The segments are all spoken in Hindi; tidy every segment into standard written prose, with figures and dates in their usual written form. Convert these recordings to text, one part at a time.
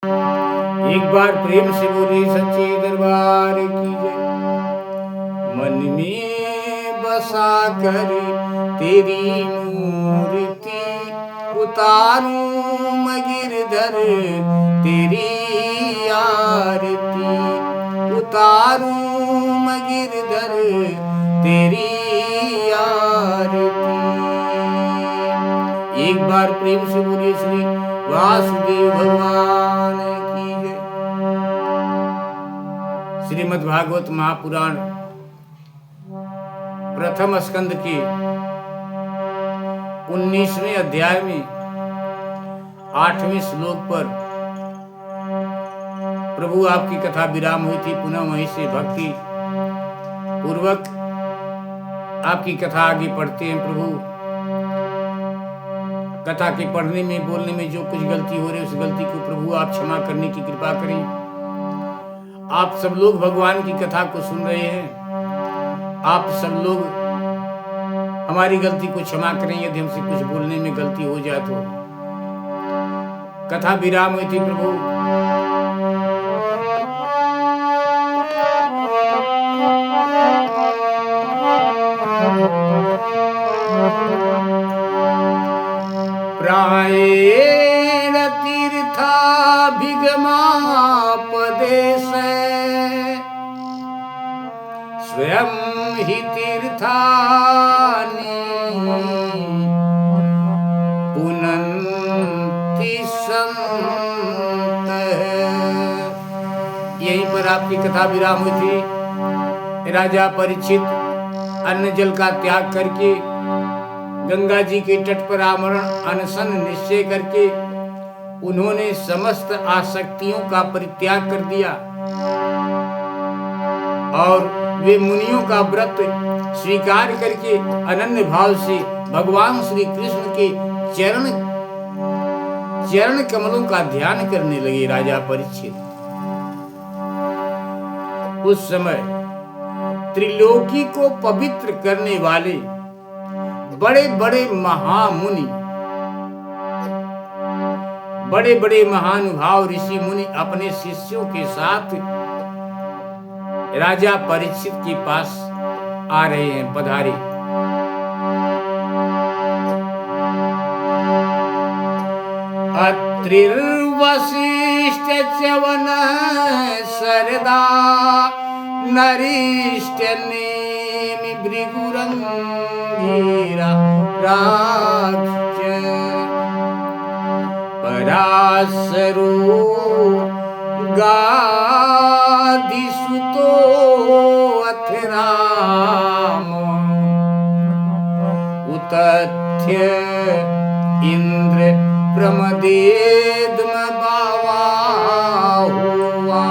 एक बार प्रेम से बोली सच्चे दरबार की जय। मन में बसा कर तेरी मूर्ति उतारूं मैं गिरधर तेरी आरती उतारूं मैं गिरधर तेरी आरती। एक बार प्रेम से बोली श्री वासुदेव भगवान की जय। श्रीमद् भागवत महापुराण प्रथम स्कंद के 19वें अध्याय में 8वें श्लोक पर प्रभु आपकी कथा विराम हुई थी। पुनः वहीं से भक्ति पूर्वक आपकी कथा आगे पढ़ते हैं। प्रभु कथा के पढ़ने में बोलने में जो कुछ गलती हो रही है उस गलती को प्रभु आप क्षमा करने की कृपा करें। आप सब लोग भगवान की कथा को सुन रहे हैं। आप सब लोग हमारी गलती को क्षमा करें। यदि हमसे कुछ बोलने में गलती हो जाए तो कथा विराम हुई थी। प्रभु प्रायेण तीर्थाभिगमापदेश स्वयं हि तीर्थानि पुनन्ति सन्तः। यहीं पर आपकी कथा विराम हुई थी। राजा परीक्षित अन्न जल का त्याग करके गंगा जी के तट पर आमरण अनशन निश्चय करके उन्होंने समस्त आसक्तियों का परित्याग कर दिया और वे मुनियों का व्रत स्वीकार करके अनन्य भाव से भगवान श्री कृष्ण के चरण कमलों का ध्यान करने लगे। राजा परीक्षित उस समय त्रिलोकी को पवित्र करने वाले बड़े बड़े महामुनि बड़े बड़े महानुभाव ऋषि मुनि अपने शिष्यों के साथ राजा परीक्षित के पास आ रहे हैं, पधारे। अत्रिर्वशिष्ठ च्यवन सरदा नरिष्ठ नेमि भृगुरंगीरा राक्ष पराशरो गादिसुतो अथ राम उतथ्य इंद्र प्रमदेद्म बावाहुआ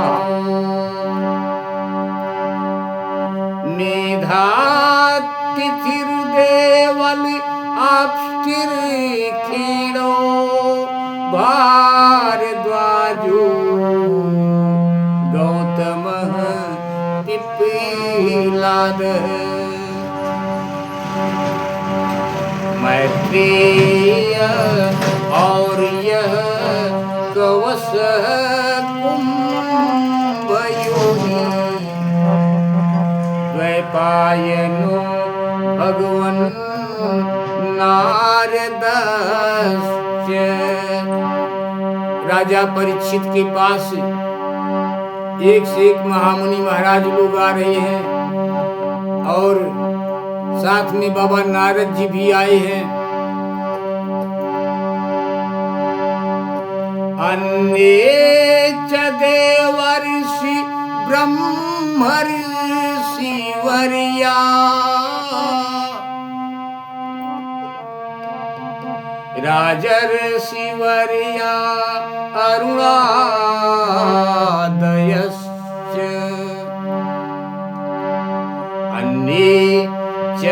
मेधातिथिर्देवल आपस्थिर खीणो भारद्वाजो गौतमः पिपीलाद मैत्रेय और यह कवश कुंभयोनि द्वैपायनो भगवन नारदस्य। राजा परीक्षित के पास एक से एक महामुनि महाराज लोग आ रहे हैं और साथ में बाबा नारद जी भी आए हैं। अन्ये च देवर्षि ब्रह्मर्षि वर्या राजर्षि वर्या अरुणादयश्च अन्ये च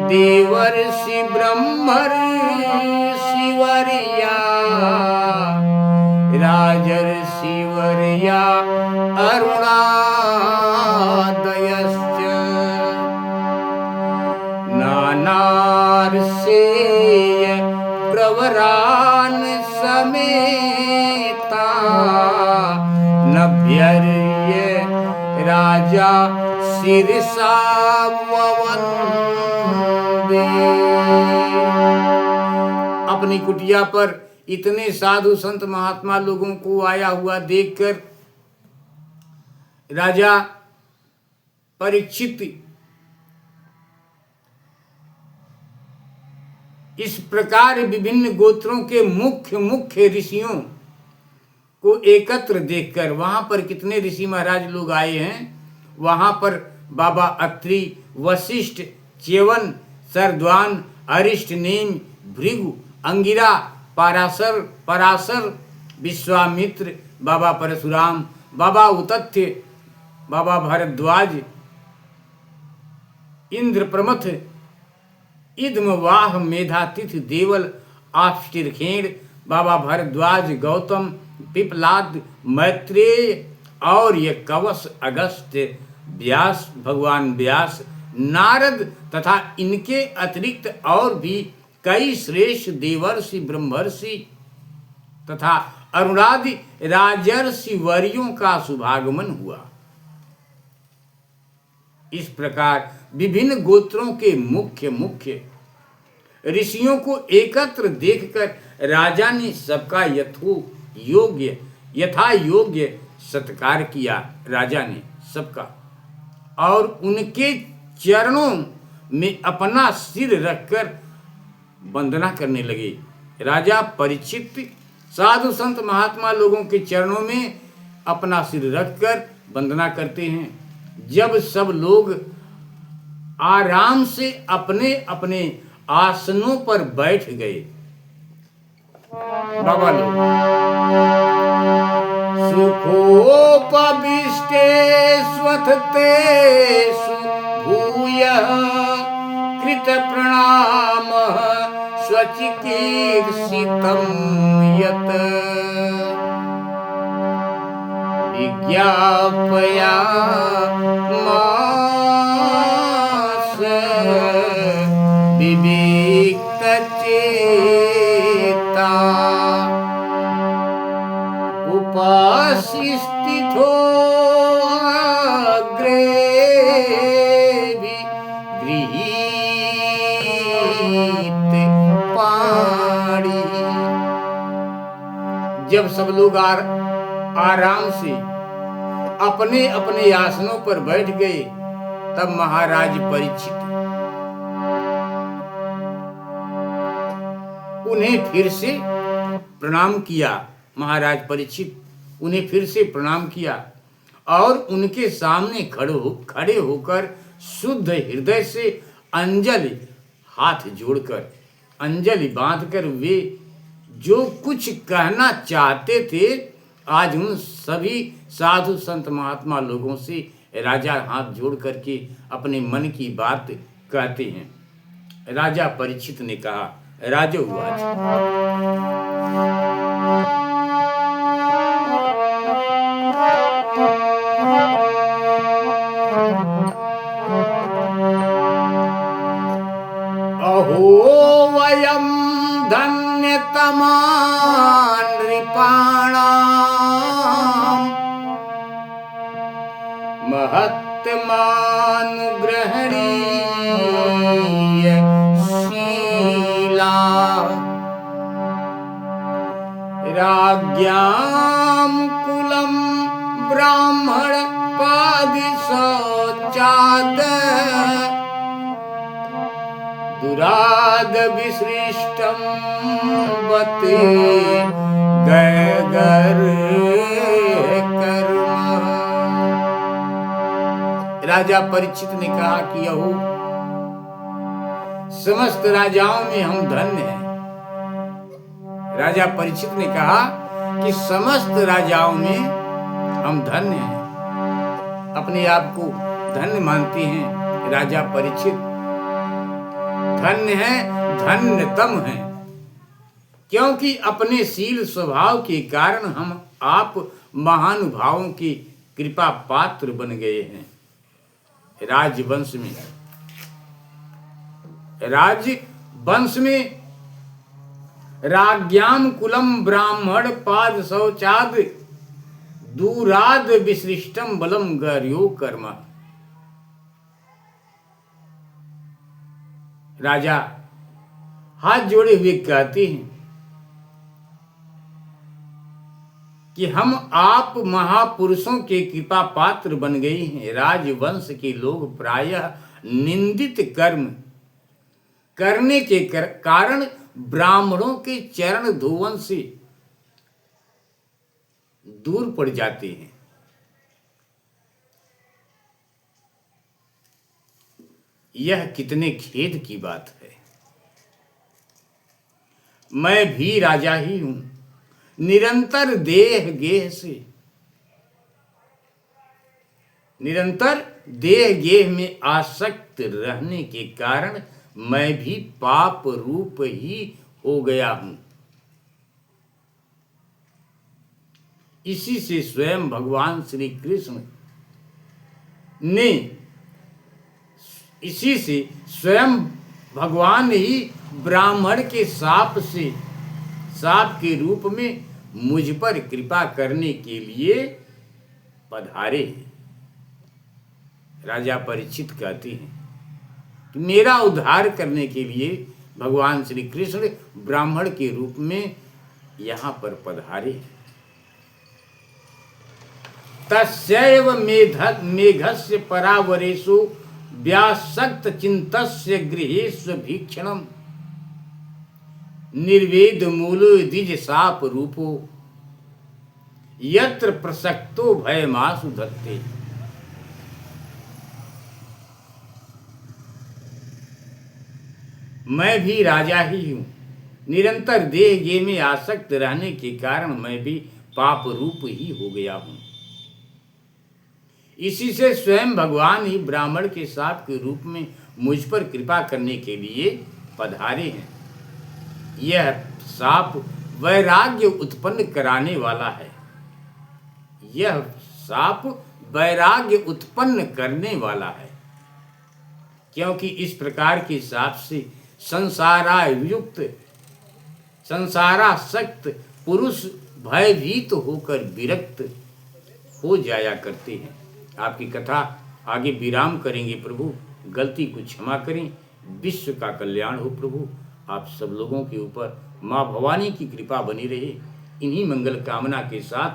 देवर्षि ब्रह्मर्षि वर्या राजर्षि वर्या अरुणादयश्च नानार्षेय प्रवरान् समेता नभ्यर्य राजा सिरसा ववन्दे। अपनी कुटिया पर इतने साधु संत महात्मा लोगों को आया हुआ देखकर राजा परीक्षित इस प्रकार विभिन्न गोत्रों के मुख्य मुख्य ऋषियों को एकत्र देखकर, वहां पर कितने ऋषि महाराज लोग आए हैं, वहां पर बाबा अत्रि, वशिष्ठ, च्यवन, सरद्वान, अरिष्ट, नेम, भृगु, अंगिरा, पराशर, विश्वामित्र, बाबा परशुराम, बाबा उतथ्य, बाबा भारद्वाज, इंद्र प्रमथ, इद्मवाह, मेधातिथि, देवल, आष्टिरखेड़, बाबा भारद्वाज, गौतम, पिपलाद, मैत्रेय और ये कवश, अगस्त्य, व्यास, भगवान व्यास, नारद तथा इनके अतिरिक्त और भी कई श्रेष्ठ देवर्षि, ब्रह्मर्षि तथा अरुणादि राजर्षि वर्यों का शुभागमन हुआ। इस प्रकार विभिन्न गोत्रों के मुख्य मुख्य ऋषियों को एकत्र देखकर राजा ने सबका यथा योग्य सत्कार किया। राजा ने सबका और उनके चरणों में अपना सिर रखकर वंदना करने लगे। राजा परीक्षित साधु संत महात्मा लोगों के चरणों में अपना सिर रखकर वंदना करते हैं। जब सब लोग आराम से अपने अपने आसनों पर बैठ गए, बाबा लोग सुखोपविष्टे स्वथते भूयः कृत प्रणाम स्वचिकीर्षितं यत् विज्ञापया मास विविक्तचेता उपासिस्थितो अग्रे गृहीत पाणी। जब सब लोग आराम से अपने अपने आसनों पर बैठ गए, तब महाराज परीक्षित उन्हें फिर से प्रणाम किया। महाराज परीक्षित उन्हें फिर से प्रणाम किया और उनके सामने खड़े होकर शुद्ध हृदय से अंजलि, हाथ जोड़कर अंजलि बांधकर वे जो कुछ कहना चाहते थे, आज उन सभी साधु संत महात्मा लोगों से राजा हाथ जोड़ करके अपने मन की बात कहते हैं। राजा परीक्षित ने कहा, राजोवाच अहो वयं धन्यतमा नृपाणाम् महत्तमानुग्रहणीय शीला राज्ञां कुलं ब्राह्मण पादिशौचाद दुराद विसृष्टं बते गैगर कर्म। राजा परीक्षित ने कहा कि यहो, समस्त राजाओं में हम धन्य हैं। राजा परीक्षित ने कहा कि समस्त राजाओं में हम धन्य हैं, अपने आप को धन्य मानते हैं। राजा परीक्षित धन्य हैं, धन्यतम हैं, क्योंकि अपने शील स्वभाव के कारण हम आप महानुभावों की कृपा पात्र बन गए हैं। राजवंश में राज्ञाम कुलम ब्राह्मण पाद शौचाद दूराद विसृष्टम बलम गर्यो कर्म। राजा हाथ जोड़े हुए कहते हैं कि हम आप महापुरुषों के कृपा पात्र बन गए हैं। राजवंश के लोग प्रायः निंदित कर्म करने के कारण ब्राह्मणों के चरण धोवन से दूर पड़ जाते हैं। यह कितने खेद की बात है। मैं भी राजा ही हूं, निरंतर देह गेह में आसक्त रहने के कारण मैं भी पाप रूप ही हो गया हूं। इसी से स्वयं भगवान श्री कृष्ण ने ही ब्राह्मण के शाप के रूप में मुझ पर कृपा करने के लिए पधारे। राजा परीक्षित कहते हैं कि मेरा उद्धार करने के लिए भगवान श्री कृष्ण ब्राह्मण के रूप में यहां पर पधारे। तस्यैव मेघस्य परावरेषु व्यासक्त चिंतस्य गृहेषु भीक्षणम निर्वेद मूलो द्विज साप रूपो यत्र प्रसक्तो भयमासु धत्ते। मैं भी राजा ही हूं, निरंतर देह गे में आसक्त रहने के कारण मैं भी पाप रूप ही हो गया हूं। इसी से स्वयं भगवान ही ब्राह्मण के शाप के रूप में मुझ पर कृपा करने के लिए पधारे हैं। यह शाप वैराग्य उत्पन्न कराने वाला है। यह शाप वैराग्य उत्पन्न करने वाला है, क्योंकि इस प्रकार के शाप से संसारासक्त पुरुष भयभीत होकर विरक्त हो जाया करते हैं। आपकी कथा आगे विराम करेंगे। प्रभु गलती को क्षमा करें। विश्व का कल्याण हो। प्रभु आप सब लोगों के ऊपर माँ भवानी की कृपा बनी रहे। इन्हीं मंगल कामना के साथ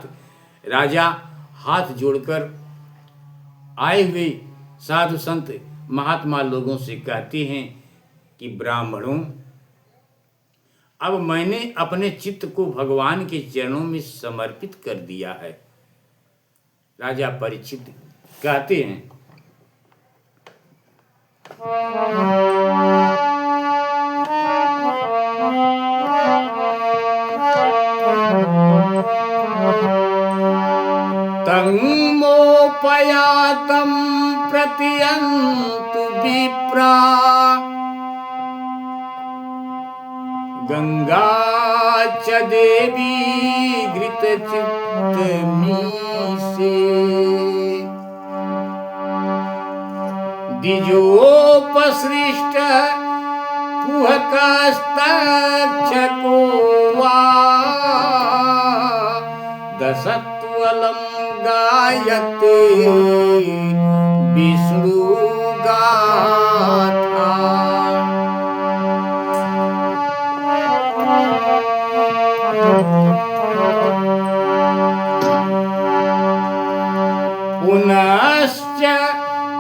राजा हाथ जोड़कर आए हुए साधु संत महात्मा लोगों से कहते हैं कि ब्राह्मणों, अब मैंने अपने चित्त को भगवान के चरणों में समर्पित कर दिया है। राजा परीक्षित कहते हैं तंगमोपयातं प्रत्यन्तु विप्रा गंगा च देवी घृतचित्तमीसे द्विजोपसृष्ट कुहकस्तक्षको वा दशत्वलं गायते विष्णुगाथा। पुनश्च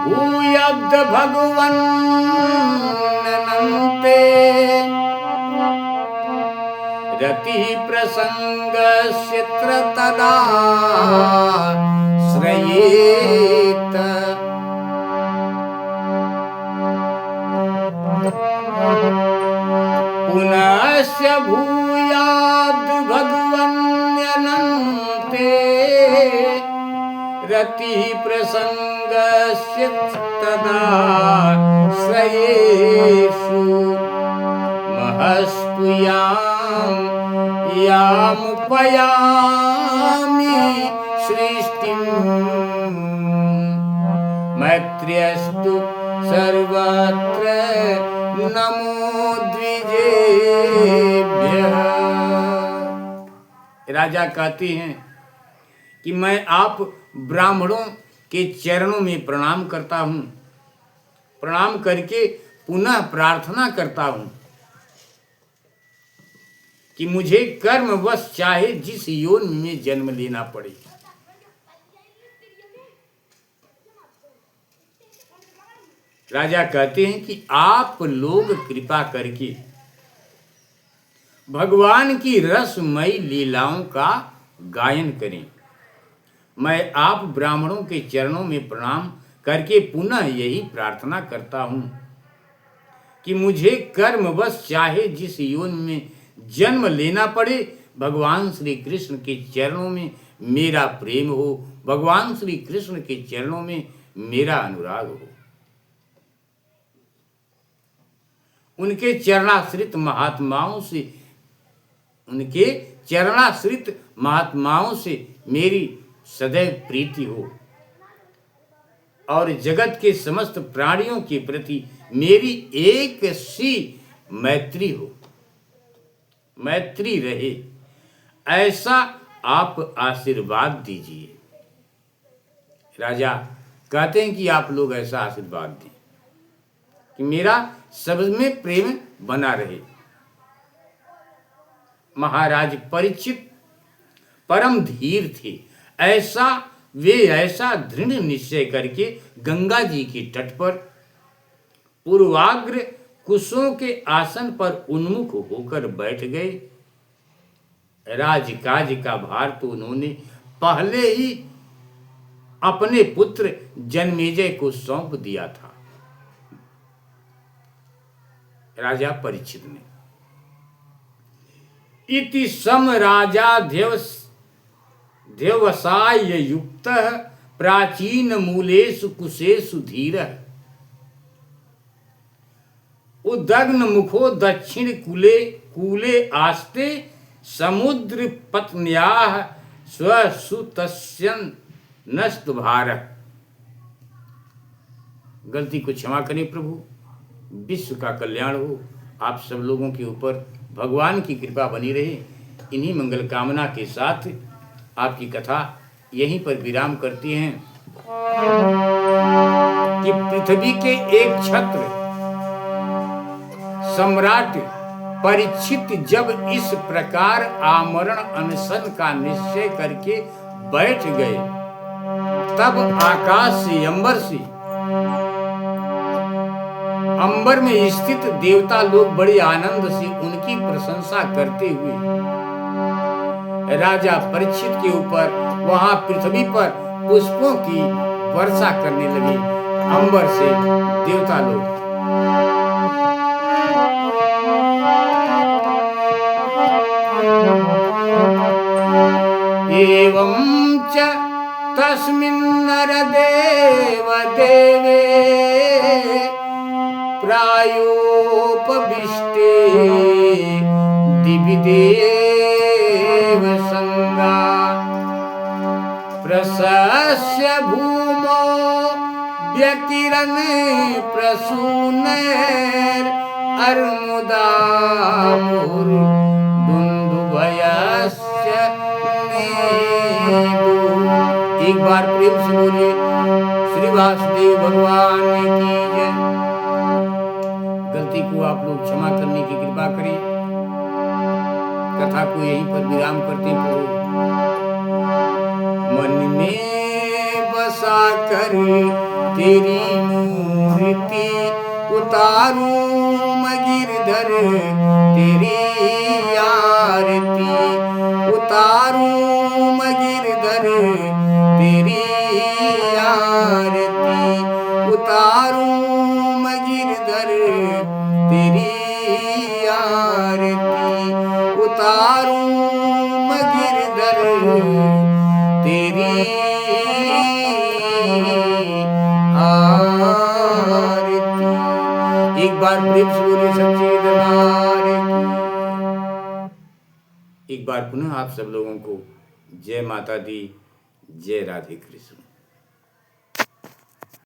भूयब्द भगवन्नन्ते रति प्रसंगस्य तदा श्रयेत। पुनश्च भूयाद् भगवन्नन्ते रति प्रसंगस्य तदा श्रयेषु महस्तु यामुपयामि सृष्टिं मैत्र्यस्तु सर्वत्र नमो द्विजेभ्यः। राजा कहते हैं कि मैं आप ब्राह्मणों के चरणों में प्रणाम करता हूँ, प्रणाम करके पुनः प्रार्थना करता हूँ कि मुझे कर्मवश चाहे जिस योनि में जन्म लेना पड़े। राजा कहते हैं कि आप लोग कृपा करके भगवान की रसमयी लीलाओं का गायन करें। मैं आप ब्राह्मणों के चरणों में प्रणाम करके पुनः यही प्रार्थना करता हूँ कि मुझे कर्मवश चाहे जिस योनि में जन्म लेना पड़े, भगवान श्री कृष्ण के चरणों में मेरा प्रेम हो, भगवान श्री कृष्ण के चरणों में मेरा अनुराग हो। उनके चरणाश्रित महात्माओं से मेरी सदैव प्रीति हो और जगत के समस्त प्राणियों के प्रति मेरी एक सी मैत्री हो, मैत्री रहे, ऐसा आप आशीर्वाद दीजिए। राजा कहते हैं कि आप लोग ऐसा आशीर्वाद दें कि मेरा सब में प्रेम बना रहे। महाराज परीक्षित परम धीर थे, वे ऐसा दृढ़ निश्चय करके गंगा जी के तट पर पूर्वाग्र कुशों के आसन पर उन्मुख होकर बैठ गए। राजकाज का भार तो उन्होंने पहले ही अपने पुत्र जन्मेजय को सौंप दिया था। राजा परीक्षित ने इति सम राजा देवसाय युक्त प्राचीन मूलेषु कुशेषु धीरः उदग्न मुखो दक्षिण कूले आस्ते समुद्र पत्न्याः स्वसुतस्यन् नस्त भारः। गलती को क्षमा करें प्रभु, विश्व का कल्याण हो, आप सब लोगों के ऊपर भगवान की कृपा बनी रहे। इन्हीं मंगल कामना के साथ आपकी कथा यहीं पर विराम करती हैं कि पृथ्वी के एक छत्र सम्राट परीक्षित जब इस प्रकार आमरण अनशन का निश्चय करके बैठ गए, तब आकाश से अंबर में स्थित देवता लोग बड़े आनंद से उनकी प्रशंसा करते हुए राजा परीक्षित के ऊपर वहां पृथ्वी पर पुष्पों की वर्षा करने लगे। अंबर से देवता लोग एवं च तस्मिन्नर देव देवे प्रायोपविष्टे दिवि देव संगा प्रशस्य भूमो व्यकिरण प्रसूनैर अर्मुदा दुन्दुभयस्य नेदु। एक बार प्रेम से बोलिए श्री वासुदेव भगवान की जय। गलती को आप लोग क्षमा करने की कृपा करें। कथा को यहीं पर विराम करते हैं। मन में बसा कर तेरी मूर्ति उतारूं मैं गिरधर तेरी आरती उतारूं मैं गिरधर तेरी आरती उतारूं मैं गिरधर तेरी आरती उतारूं मैं गिरधर तेरी आरती। एक बार प्रेम से बोलिए सच्चे दरबार की। एक बार पुनः आप सब लोगों को जय माता दी, जय राधे कृष्ण।